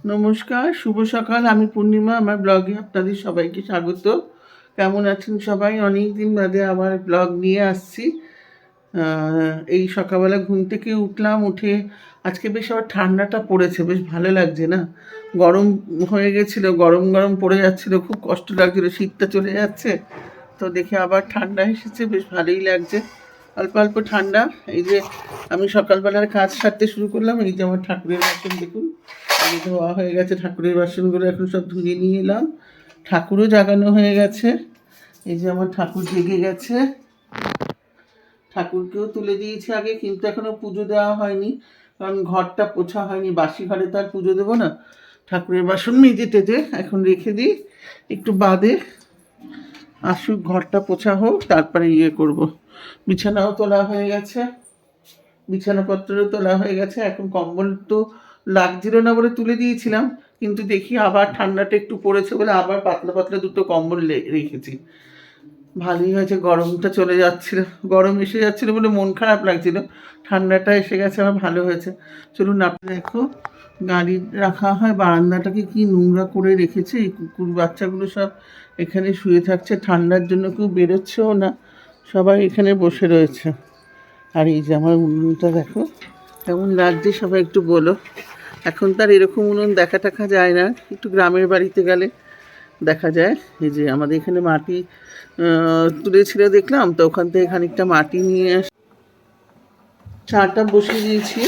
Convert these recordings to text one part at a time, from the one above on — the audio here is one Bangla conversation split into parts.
নমস্কার, শুভ সকাল। আমি পূর্ণিমা। আমার ব্লগে আপনাদের সবাইকে স্বাগত। কেমন আছেন সবাই? অনেক দিন বাদে আবার ব্লগ নিয়ে আসছি। এই সকালবেলা ঘুম থেকে উঠলাম, উঠে আজকে বেশ আবার ঠান্ডাটা পড়েছে, বেশ ভালো লাগছে না? গরম হয়ে গেছিলো, গরম গরম পড়ে যাচ্ছিলো, খুব কষ্ট লাগছিলো, শীতটা চলে যাচ্ছে, তো দেখে আবার ঠান্ডা এসেছে, বেশ ভালোই লাগছে। অল্প অল্প ঠান্ডা। এই যে আমি সকালবেলার কাজ সারতে শুরু করলাম। এই যে আমার ঠাকুরের বাসন দেখুন, আগে ধোয়া হয়ে গেছে। ঠাকুরের বাসনগুলো এখন সব ধুয়ে নিয়ে এলাম। ঠাকুরও জাগানো হয়ে গেছে। এই যে আমার ঠাকুর জেগে গেছে, ঠাকুরকেও তুলে দিয়েছি আগে, কিন্তু এখনও পুজো দেওয়া হয়নি, কারণ ঘরটা পোছা হয়নি। বাসি ঘরে তো আর পুজো দেবো না। ঠাকুরের বাসন মেজে টেজে এখন রেখে দিই, একটু বাদে আসুক, ঘরটা পোছা হোক, তারপরে করব। বিছানাও তোলা হয়ে গেছে, বিছানাপত্রও তোলা হয়ে গেছে। এখন কম্বল তো লাগছিল না বলে তুলে দিয়েছিলাম, কিন্তু দেখি আবার ঠান্ডাটা একটু পড়েছে বলে আবার পাতলা পাতলা দুটো কম্বল রেখেছি। ভালোই হয়েছে, গরমটা চলে যাচ্ছিল, গরম এসে যাচ্ছিল বলে মন খারাপ লাগছিল। ঠান্ডাটা এসে গেছে, আমার ভালো হয়েছে। চলুন, আপনি দেখো গাড়ি রাখা হয়, বারান্দাটাকে কি নোংরা করে রেখেছে। এই কুকুর বাচ্চাগুলো সব এখানে শুয়ে থাকছে, ঠান্ডার জন্য কেউ বেরোচ্ছেও না, সবাই এখানে বসে রয়েছে। আর এই যে আমার উনুনটা দেখো কেমন লাগছে, সবাই একটু বলো। এখন তার এরকম উনুন দেখা টাকা যায় না, একটু গ্রামের বাড়িতে গেলে দেখা যায়। এই যে আমাদের এখানে মাটি তুলেছিল দেখলাম, তো ওখান থেকে খানিকটা মাটি নিয়ে চাটা বসিয়ে দিয়েছি।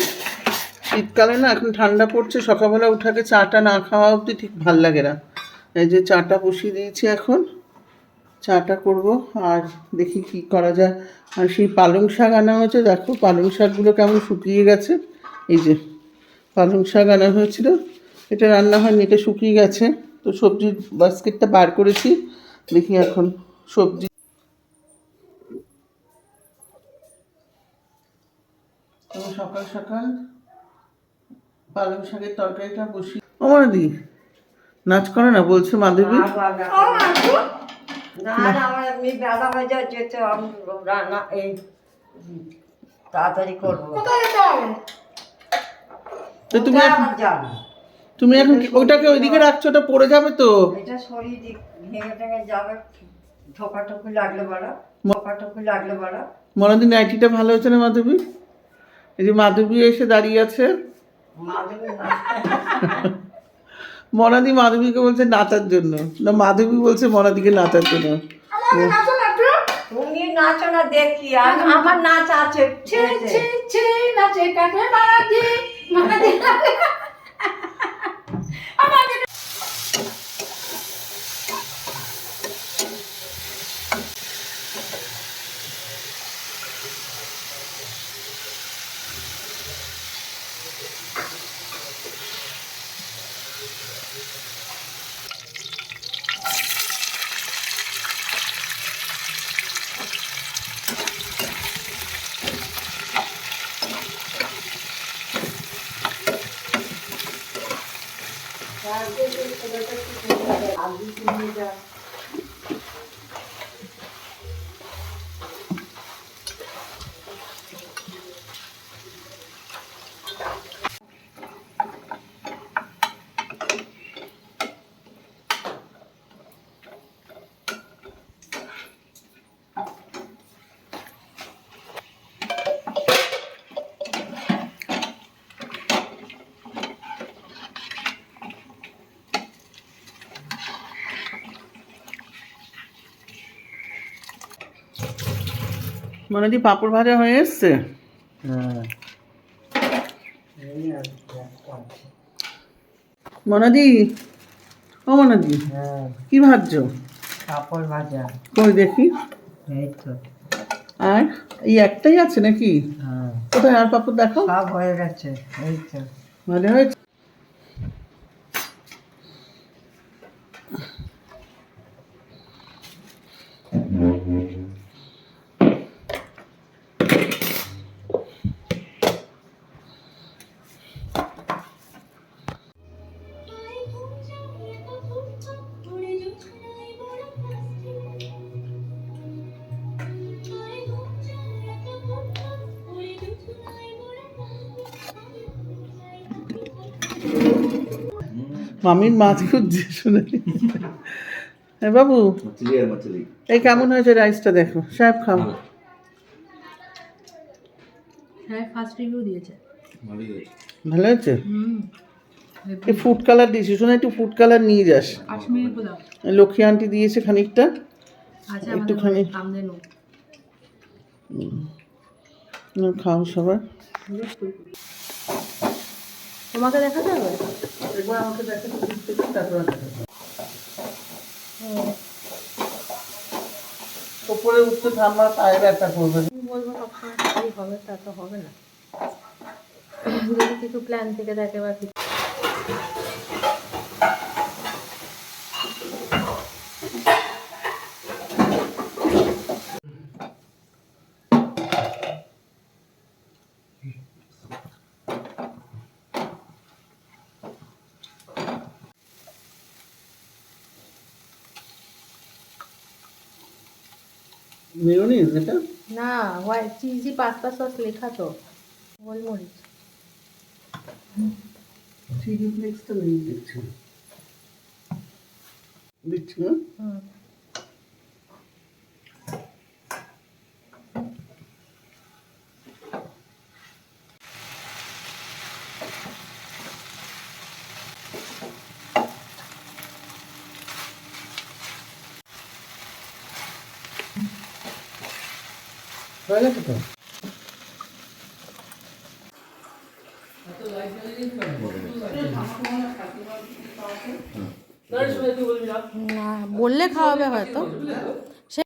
শীতকালে না, এখন ঠান্ডা পড়ছে, সকালবেলা উঠাকে চাটা না খাওয়া অবধি ঠিক ভাল লাগে না। এই যে চাটা বসিয়ে দিয়েছি, এখন চাটা করব। আর দেখি কি করা যায়। আর সেই পালং শাক আনা হয়েছে, দেখো পালং শাকগুলো কেমন শুকিয়ে গেছে। এই যে পালং শাক আনা হয়েছিল, এটা রান্না হয়নি, এটা শুকিয়ে গেছে। তো সবজির বাস্কেটটা বার করেছি, দেখি এখন সবজি। তো সকাল সকাল পালং শাকের তরকারিটা বসি। আমার দি নাচ করে না, বলছে মাধবী। তাড়াতাড়ি করবো। তো তুমি এখন ওটাকে ওইদিকে রাখছো, ওটা পড়ে যাবে তো। এটা শরীর ভেঙে ভেঙে যাবে, ঠোকাঠুকি লাগলে বড়, ঠোকাঠুকি লাগলে বড়। মনাদি নাইটিটা ভালো হয়েছে না মাধবী? এই যে মাধবী এসে দাঁড়িয়ে আছে। মনাদি মাধবীকে বলছে নাচার জন্য, না মাধবী বলছে মনাদিকে নাচার জন্য। তুমি নাচো না দেখি, আমার নাচ আছে। নাচে কাটে মারাদি মারাদি। মনাদি পাঁপড় ভাজা হয়ে এসছে। মনাদি, ও মনাদি, কি ভাজছো? পাপড় ভাজা। কই দেখি। এই তো। আর এই একটাই আছে নাকি? কোথায় আর পাপড় দেখাও। সব হয়ে গেছে, এই তো। ভালো হয়েছে। মামির মাছ খুঁজছে শুনে। হ্যাঁ বাবু, मछली है मछली। এই কেমন হয়েছে রাইসটা দেখো, সাহেব খাও। হ্যাঁ ফার্স্ট রিভিউ দিয়েছে। भारी है। ভালো হয়েছে? হুম এই ফুড কালার দিয়েছি, শোনা একটু ফুড কালার নিয়ে যাস। কাশ্মীরি পোলাও লক্ষ্মী আন্টি দিয়েছে খানিকটা, আছে একটুখানি। আমাদের আমদেনু। খাও সবার। তোমাকে দেখাতে হবে? একবার আমাকে দেখাতে, তারপর উপরে উঠতে ঠাম্মার পায়ে ব্যথা করবে। আমি বলবো সবসময় তাই হবে, তা তো হবে না। যদি কিছু প্ল্যান থেকে থাকে বা কিছু। মেয়োনিজ এটা? না, হোয়াইট চিজি পাস্তা সস লেখা তো, গোলমরিচ। চিলি ফ্লেক্সটা নেই দেখছি, দিচ্ছি না। হুম হয়ে গেছে তো? না বললে খাওয়াবে হয়তো।